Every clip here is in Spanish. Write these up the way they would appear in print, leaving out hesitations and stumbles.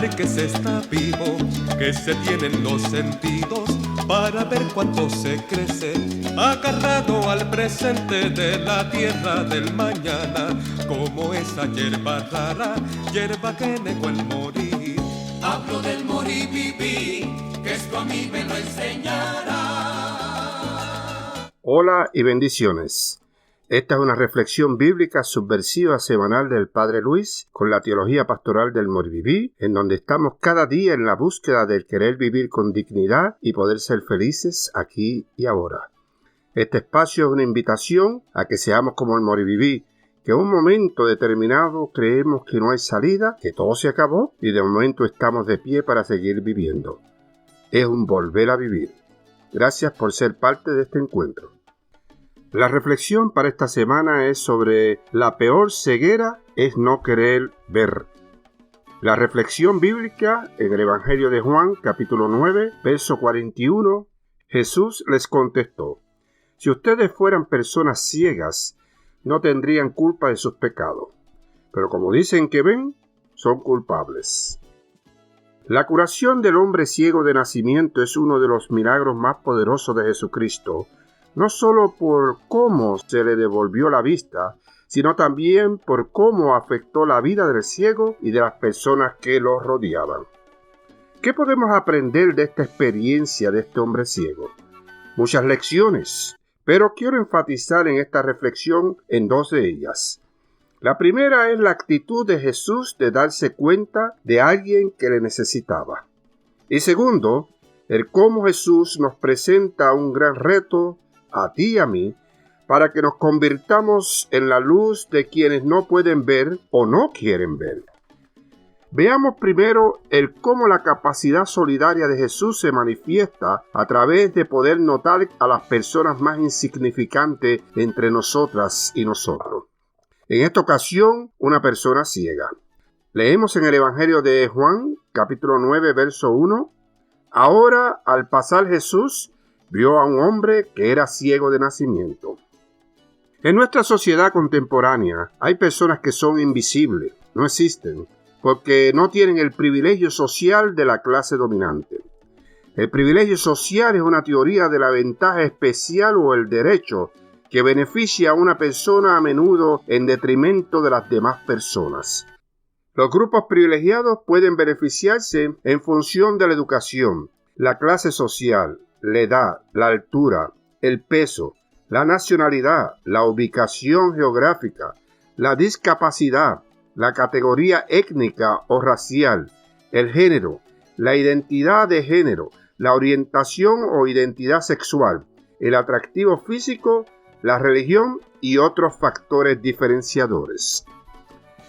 sabe que se está vivo, que se tienen los sentidos para ver cuánto se crece, agarrado al presente de la tierra del mañana, como esa hierba rara, hierba que negó el morir. Hablo del morir vivir, que esto a mí me lo enseñará. Hola y bendiciones. Esta es una reflexión bíblica subversiva semanal del Padre Luis con la teología pastoral del Moriviví, en donde estamos cada día en la búsqueda del querer vivir con dignidad y poder ser felices aquí y ahora. Este espacio es una invitación a que seamos como el Moriviví, que en un momento determinado creemos que no hay salida, que todo se acabó y de momento estamos de pie para seguir viviendo. Es un volver a vivir. Gracias por ser parte de este encuentro. La reflexión para esta semana es sobre la peor ceguera es no querer ver. La reflexión bíblica en el Evangelio de Juan, capítulo 9, verso 41, Jesús les contestó: si ustedes fueran personas ciegas, no tendrían culpa de sus pecados, pero como dicen que ven, son culpables. La curación del hombre ciego de nacimiento es uno de los milagros más poderosos de Jesucristo, no solo por cómo se le devolvió la vista, sino también por cómo afectó la vida del ciego y de las personas que lo rodeaban. ¿Qué podemos aprender de esta experiencia de este hombre ciego? Muchas lecciones, pero quiero enfatizar en esta reflexión en dos de ellas. La primera es la actitud de Jesús de darse cuenta de alguien que le necesitaba. Y segundo, el cómo Jesús nos presenta un gran reto a ti y a mí, para que nos convirtamos en la luz de quienes no pueden ver o no quieren ver. Veamos primero el cómo la capacidad solidaria de Jesús se manifiesta a través de poder notar a las personas más insignificantes entre nosotras y nosotros. En esta ocasión, una persona ciega. Leemos en el Evangelio de Juan, capítulo 9, verso 1. Ahora, al pasar Jesús, vio a un hombre que era ciego de nacimiento. En nuestra sociedad contemporánea hay personas que son invisibles, no existen, porque no tienen el privilegio social de la clase dominante. El privilegio social es una teoría de la ventaja especial o el derecho que beneficia a una persona a menudo en detrimento de las demás personas. Los grupos privilegiados pueden beneficiarse en función de la educación, la clase social, la edad, la altura, el peso, la nacionalidad, la ubicación geográfica, la discapacidad, la categoría étnica o racial, el género, la identidad de género, la orientación o identidad sexual, el atractivo físico, la religión y otros factores diferenciadores.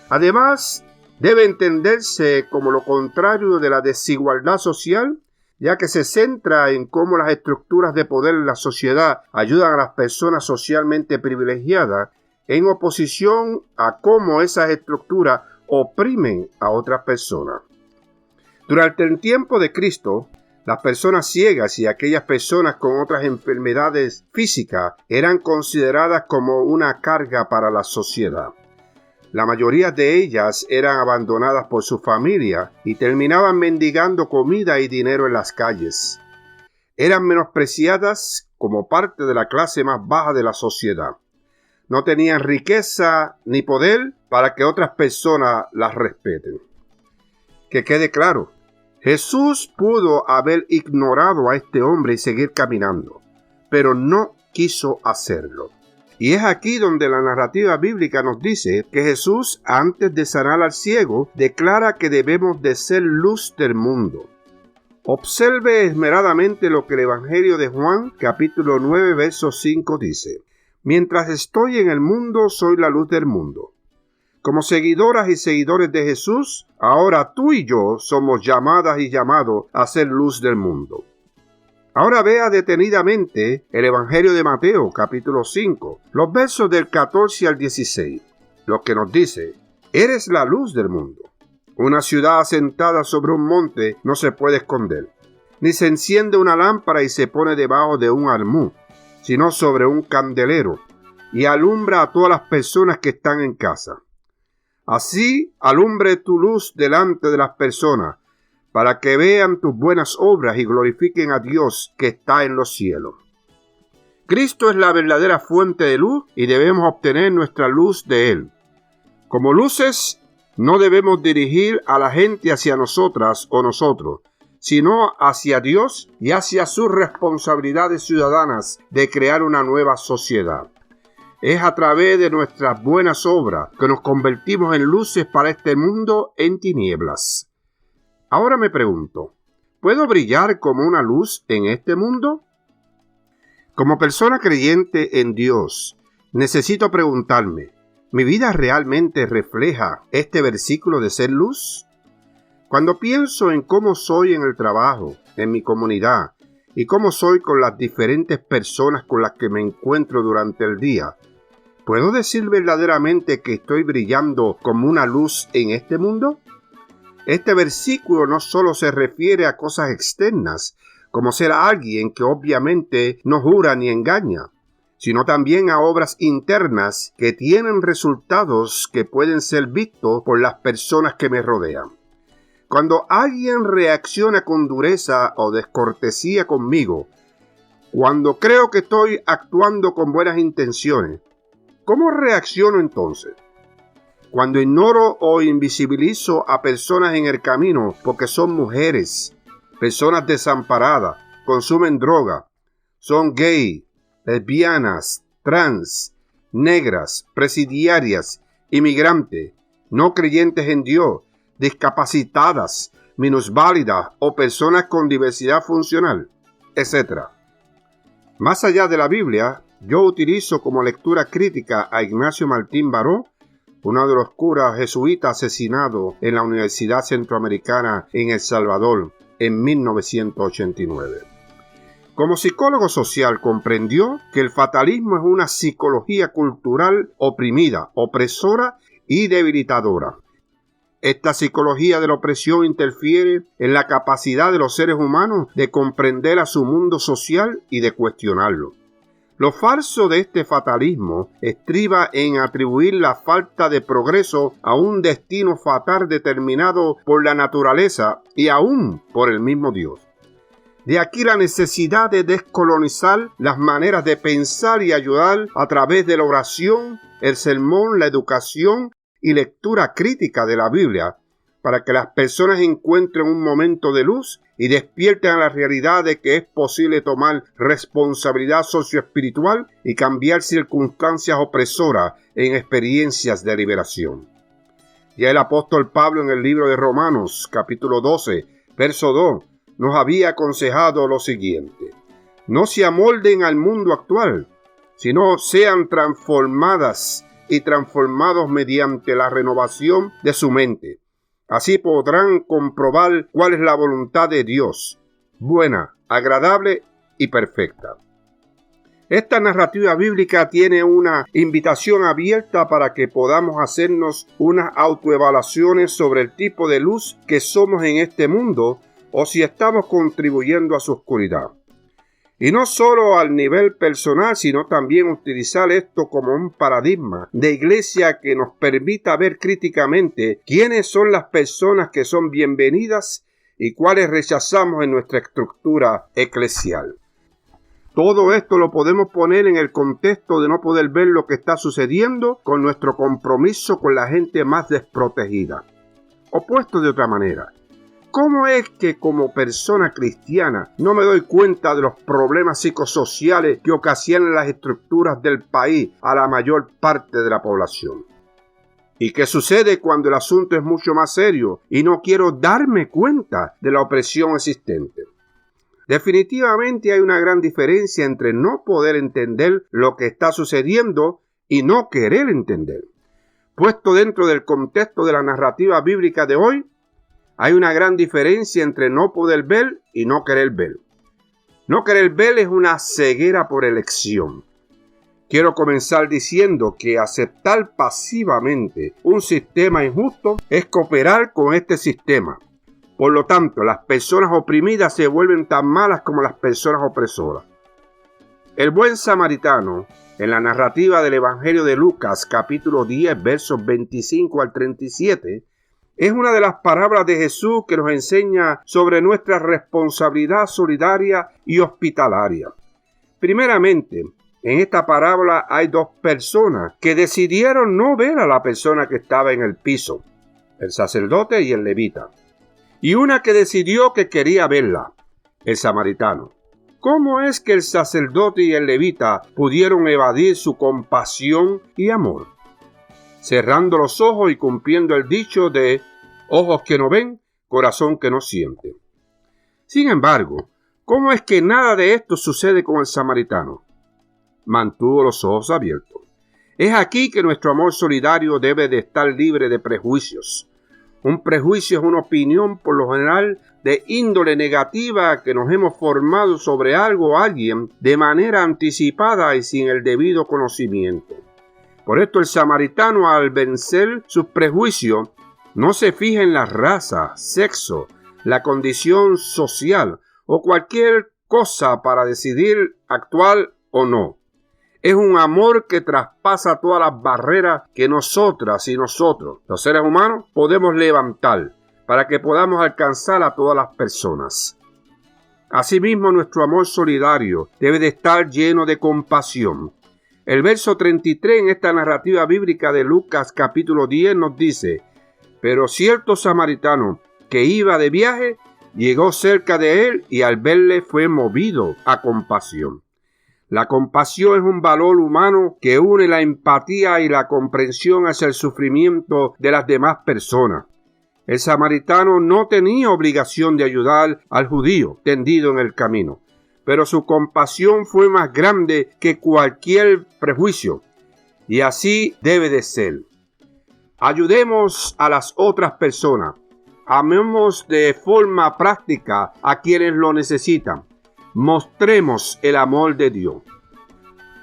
Además, debe entenderse como lo contrario de la desigualdad social, ya que se centra en cómo las estructuras de poder en la sociedad ayudan a las personas socialmente privilegiadas, en oposición a cómo esas estructuras oprimen a otras personas. Durante el tiempo de Cristo, las personas ciegas y aquellas personas con otras enfermedades físicas eran consideradas como una carga para la sociedad. La mayoría de ellas eran abandonadas por su familia y terminaban mendigando comida y dinero en las calles. Eran menospreciadas como parte de la clase más baja de la sociedad. No tenían riqueza ni poder para que otras personas las respeten. Que quede claro, Jesús pudo haber ignorado a este hombre y seguir caminando, pero no quiso hacerlo. Y es aquí donde la narrativa bíblica nos dice que Jesús, antes de sanar al ciego, declara que debemos de ser luz del mundo. Observe esmeradamente lo que el Evangelio de Juan, capítulo 9, verso 5 dice: mientras estoy en el mundo, soy la luz del mundo. Como seguidoras y seguidores de Jesús, ahora tú y yo somos llamadas y llamados a ser luz del mundo. Ahora vea detenidamente el Evangelio de Mateo, capítulo 5, los versos del 14 al 16, lo que nos dice: eres la luz del mundo. Una ciudad asentada sobre un monte no se puede esconder, ni se enciende una lámpara y se pone debajo de un almud, sino sobre un candelero, y alumbra a todas las personas que están en casa. Así alumbre tu luz delante de las personas, para que vean tus buenas obras y glorifiquen a Dios que está en los cielos. Cristo es la verdadera fuente de luz y debemos obtener nuestra luz de Él. Como luces, no debemos dirigir a la gente hacia nosotras o nosotros, sino hacia Dios y hacia sus responsabilidades ciudadanas de crear una nueva sociedad. Es a través de nuestras buenas obras que nos convertimos en luces para este mundo en tinieblas. Ahora me pregunto, ¿puedo brillar como una luz en este mundo? Como persona creyente en Dios, necesito preguntarme, ¿mi vida realmente refleja este versículo de ser luz? Cuando pienso en cómo soy en el trabajo, en mi comunidad, y cómo soy con las diferentes personas con las que me encuentro durante el día, ¿puedo decir verdaderamente que estoy brillando como una luz en este mundo? Este versículo no solo se refiere a cosas externas, como ser alguien que obviamente no jura ni engaña, sino también a obras internas que tienen resultados que pueden ser vistos por las personas que me rodean. Cuando alguien reacciona con dureza o descortesía conmigo, cuando creo que estoy actuando con buenas intenciones, ¿cómo reacciono entonces? Cuando ignoro o invisibilizo a personas en el camino porque son mujeres, personas desamparadas, consumen droga, son gay, lesbianas, trans, negras, presidiarias, inmigrantes, no creyentes en Dios, discapacitadas, minusválidas o personas con diversidad funcional, etc. Más allá de la Biblia, yo utilizo como lectura crítica a Ignacio Martín Baró, uno de los curas jesuitas asesinados en la Universidad Centroamericana en El Salvador en 1989. Como psicólogo social comprendió que el fatalismo es una psicología cultural oprimida, opresora y debilitadora. Esta psicología de la opresión interfiere en la capacidad de los seres humanos de comprender a su mundo social y de cuestionarlo. Lo falso de este fatalismo estriba en atribuir la falta de progreso a un destino fatal determinado por la naturaleza y aún por el mismo Dios. De aquí la necesidad de descolonizar las maneras de pensar y ayudar a través de la oración, el sermón, la educación y lectura crítica de la Biblia, para que las personas encuentren un momento de luz y despierten a la realidad de que es posible tomar responsabilidad socioespiritual y cambiar circunstancias opresoras en experiencias de liberación. Ya el apóstol Pablo en el libro de Romanos, capítulo 12, verso 2, nos había aconsejado lo siguiente: no se amolden al mundo actual, sino sean transformadas y transformados mediante la renovación de su mente. Así podrán comprobar cuál es la voluntad de Dios, buena, agradable y perfecta. Esta narrativa bíblica tiene una invitación abierta para que podamos hacernos unas autoevaluaciones sobre el tipo de luz que somos en este mundo o si estamos contribuyendo a su oscuridad. Y no solo al nivel personal, sino también utilizar esto como un paradigma de iglesia que nos permita ver críticamente quiénes son las personas que son bienvenidas y cuáles rechazamos en nuestra estructura eclesial. Todo esto lo podemos poner en el contexto de no poder ver lo que está sucediendo con nuestro compromiso con la gente más desprotegida. O puesto de otra manera, ¿cómo es que como persona cristiana no me doy cuenta de los problemas psicosociales que ocasionan las estructuras del país a la mayor parte de la población? ¿Y qué sucede cuando el asunto es mucho más serio y no quiero darme cuenta de la opresión existente? Definitivamente hay una gran diferencia entre no poder entender lo que está sucediendo y no querer entender. Puesto dentro del contexto de la narrativa bíblica de hoy, hay una gran diferencia entre no poder ver y no querer ver. No querer ver es una ceguera por elección. Quiero comenzar diciendo que aceptar pasivamente un sistema injusto es cooperar con este sistema. Por lo tanto, las personas oprimidas se vuelven tan malas como las personas opresoras. El buen samaritano, en la narrativa del Evangelio de Lucas, capítulo 10, versos 25 al 37, Es una de las parábolas de Jesús que nos enseña sobre nuestra responsabilidad solidaria y hospitalaria. Primeramente, en esta parábola hay dos personas que decidieron no ver a la persona que estaba en el piso, el sacerdote y el levita, y una que decidió que quería verla, el samaritano. ¿Cómo es que el sacerdote y el levita pudieron evadir su compasión y amor? Cerrando los ojos y cumpliendo el dicho de ojos que no ven, corazón que no siente. Sin embargo, ¿cómo es que nada de esto sucede con el samaritano? Mantuvo los ojos abiertos. Es aquí que nuestro amor solidario debe de estar libre de prejuicios. Un prejuicio es una opinión por lo general de índole negativa que nos hemos formado sobre algo o alguien de manera anticipada y sin el debido conocimiento. Por esto el samaritano, al vencer sus prejuicios, no se fija en la raza, sexo, la condición social o cualquier cosa para decidir actuar o no. Es un amor que traspasa todas las barreras que nosotras y nosotros, los seres humanos, podemos levantar para que podamos alcanzar a todas las personas. Asimismo, nuestro amor solidario debe de estar lleno de compasión. El verso 33 en esta narrativa bíblica de Lucas capítulo 10 nos dice: pero cierto samaritano que iba de viaje llegó cerca de él y al verle fue movido a compasión. La compasión es un valor humano que une la empatía y la comprensión hacia el sufrimiento de las demás personas. El samaritano no tenía obligación de ayudar al judío tendido en el camino, pero su compasión fue más grande que cualquier prejuicio, y así debe de ser. Ayudemos a las otras personas, amemos de forma práctica a quienes lo necesitan. Mostremos el amor de Dios.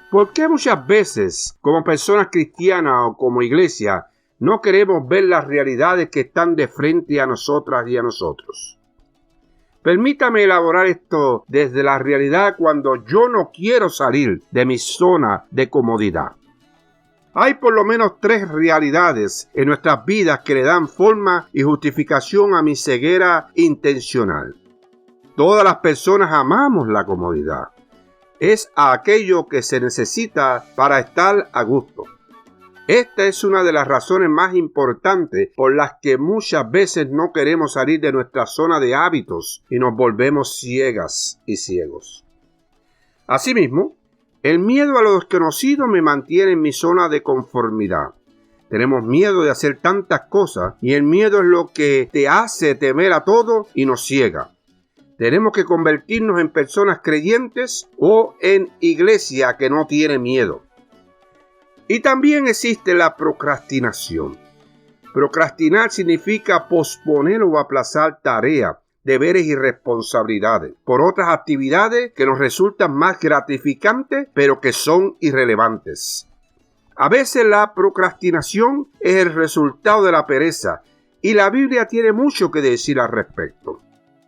¿Por qué muchas veces, como personas cristianas o como iglesia, no queremos ver las realidades que están de frente a nosotras y a nosotros? Permítame elaborar esto desde la realidad cuando yo no quiero salir de mi zona de comodidad. Hay por lo menos 3 realidades en nuestras vidas que le dan forma y justificación a mi ceguera intencional. Todas las personas amamos la comodidad. Es aquello que se necesita para estar a gusto. Esta es una de las razones más importantes por las que muchas veces no queremos salir de nuestra zona de hábitos y nos volvemos ciegas y ciegos. Asimismo, el miedo a lo desconocido me mantiene en mi zona de conformidad. Tenemos miedo de hacer tantas cosas y el miedo es lo que te hace temer a todo y nos ciega. Tenemos que convertirnos en personas creyentes o en iglesia que no tiene miedo. Y también existe la procrastinación. Procrastinar significa posponer o aplazar tareas, deberes y responsabilidades por otras actividades que nos resultan más gratificantes, pero que son irrelevantes. A veces la procrastinación es el resultado de la pereza, y la Biblia tiene mucho que decir al respecto.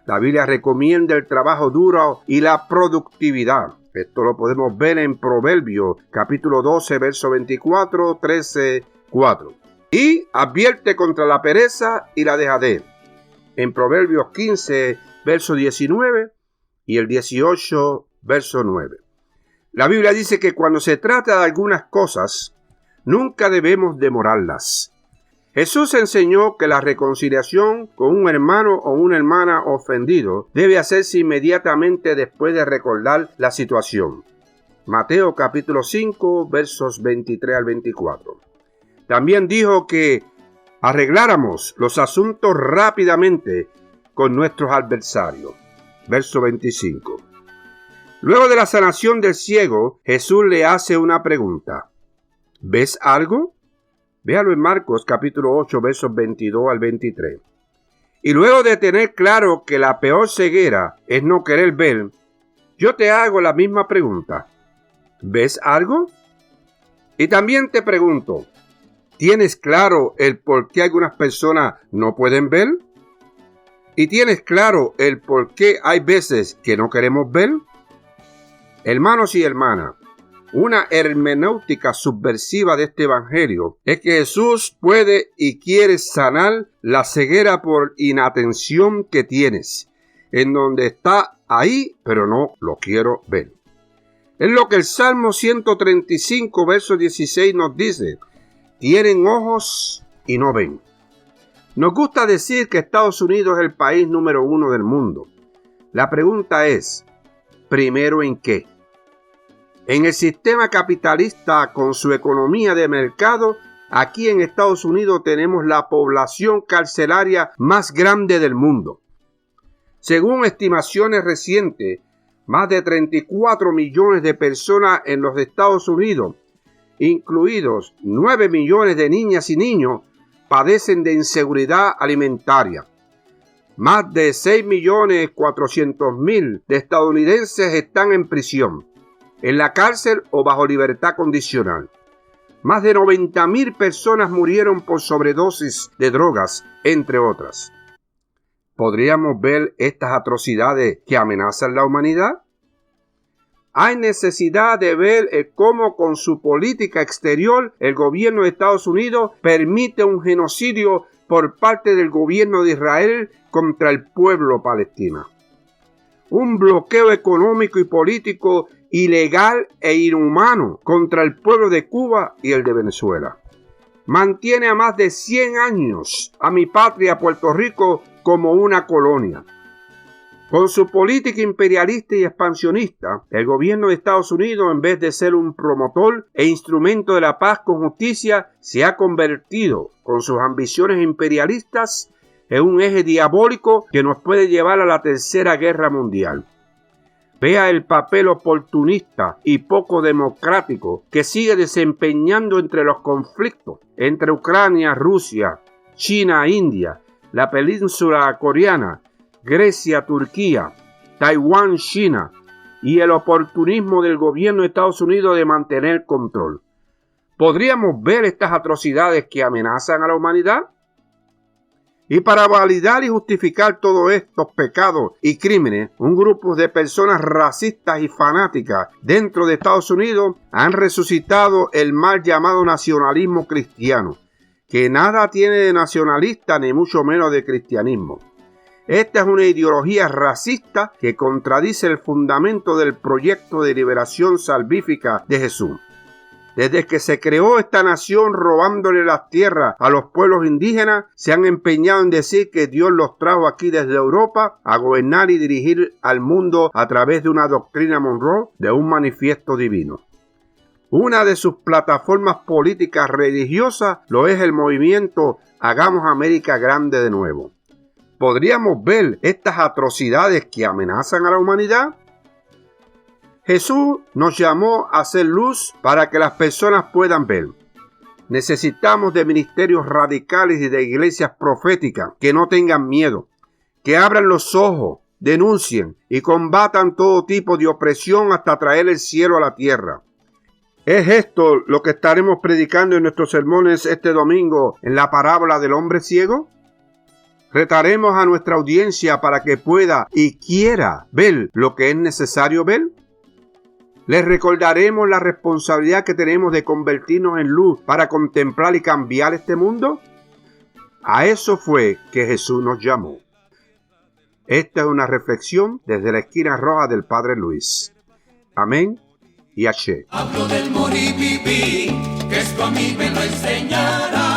La Biblia recomienda el trabajo duro y la productividad. Esto lo podemos ver en Proverbios, capítulo 12, verso 24, 13, 4. Y advierte contra la pereza y la dejadez. En Proverbios 15, verso 19 y el 18, verso 9. La Biblia dice que cuando se trata de algunas cosas, nunca debemos demorarlas. Jesús enseñó que la reconciliación con un hermano o una hermana ofendido debe hacerse inmediatamente después de recordar la situación. Mateo capítulo 5, versos 23 al 24. También dijo que arregláramos los asuntos rápidamente con nuestros adversarios. Verso 25. Luego de la sanación del ciego, Jesús le hace una pregunta. ¿Ves algo? Véalo en Marcos capítulo 8, versos 22 al 23. Y luego de tener claro que la peor ceguera es no querer ver, yo te hago la misma pregunta. ¿Ves algo? Y también te pregunto, ¿tienes claro el por qué algunas personas no pueden ver? ¿Y tienes claro el por qué hay veces que no queremos ver? Hermanos y hermanas, Una hermenéutica subversiva de este evangelio es que Jesús puede y quiere sanar la ceguera por inatención que tienes, en donde está ahí, pero no lo quiero ver. Es lo que el Salmo 135, verso 16 nos dice: tienen ojos y no ven. Nos gusta decir que Estados Unidos es el país número 1 del mundo. La pregunta es, ¿primero en qué? En el sistema capitalista, con su economía de mercado, aquí en Estados Unidos tenemos la población carcelaria más grande del mundo. Según estimaciones recientes, más de 34 millones de personas en los Estados Unidos, incluidos 9 millones de niñas y niños, padecen de inseguridad alimentaria. Más de 6.400.000 de estadounidenses están en prisión, en la cárcel o bajo libertad condicional. Más de 90.000 personas murieron por sobredosis de drogas, entre otras. ¿Podríamos ver estas atrocidades que amenazan la humanidad? Hay necesidad de ver cómo con su política exterior el gobierno de Estados Unidos permite un genocidio por parte del gobierno de Israel contra el pueblo palestino. Un bloqueo económico y político ilegal e inhumano contra el pueblo de Cuba y el de Venezuela. Mantiene a más de 100 años a mi patria Puerto Rico como una colonia. Con su política imperialista y expansionista, el gobierno de Estados Unidos, en vez de ser un promotor e instrumento de la paz con justicia, se ha convertido, con sus ambiciones imperialistas, en un eje diabólico que nos puede llevar a la Tercera Guerra Mundial. Vea el papel oportunista y poco democrático que sigue desempeñando entre los conflictos entre Ucrania, Rusia, China, India, la península coreana, Grecia, Turquía, Taiwán, China, y el oportunismo del gobierno de Estados Unidos de mantener control. ¿Podríamos ver estas atrocidades que amenazan a la humanidad? Y para validar y justificar todos estos pecados y crímenes, un grupo de personas racistas y fanáticas dentro de Estados Unidos han resucitado el mal llamado nacionalismo cristiano, que nada tiene de nacionalista ni mucho menos de cristianismo. Esta es una ideología racista que contradice el fundamento del proyecto de liberación salvífica de Jesús. Desde que se creó esta nación robándole las tierras a los pueblos indígenas, se han empeñado en decir que Dios los trajo aquí desde Europa a gobernar y dirigir al mundo a través de una doctrina Monroe, de un manifiesto divino. Una de sus plataformas políticas religiosas lo es el movimiento Hagamos América Grande de Nuevo. ¿Podríamos ver estas atrocidades que amenazan a la humanidad? Jesús nos llamó a hacer luz para que las personas puedan ver. Necesitamos de ministerios radicales y de iglesias proféticas que no tengan miedo, que abran los ojos, denuncien y combatan todo tipo de opresión hasta traer el cielo a la tierra. ¿Es esto lo que estaremos predicando en nuestros sermones este domingo en la parábola del hombre ciego? Retaremos a nuestra audiencia para que pueda y quiera ver lo que es necesario ver. Les recordaremos la responsabilidad que tenemos de convertirnos en luz para contemplar y cambiar este mundo. A eso fue que Jesús nos llamó. Esta es una reflexión desde la esquina roja del Padre Luis. Amén y Ashe. Hablo del morir y vivir, que esto a mí me lo enseñará.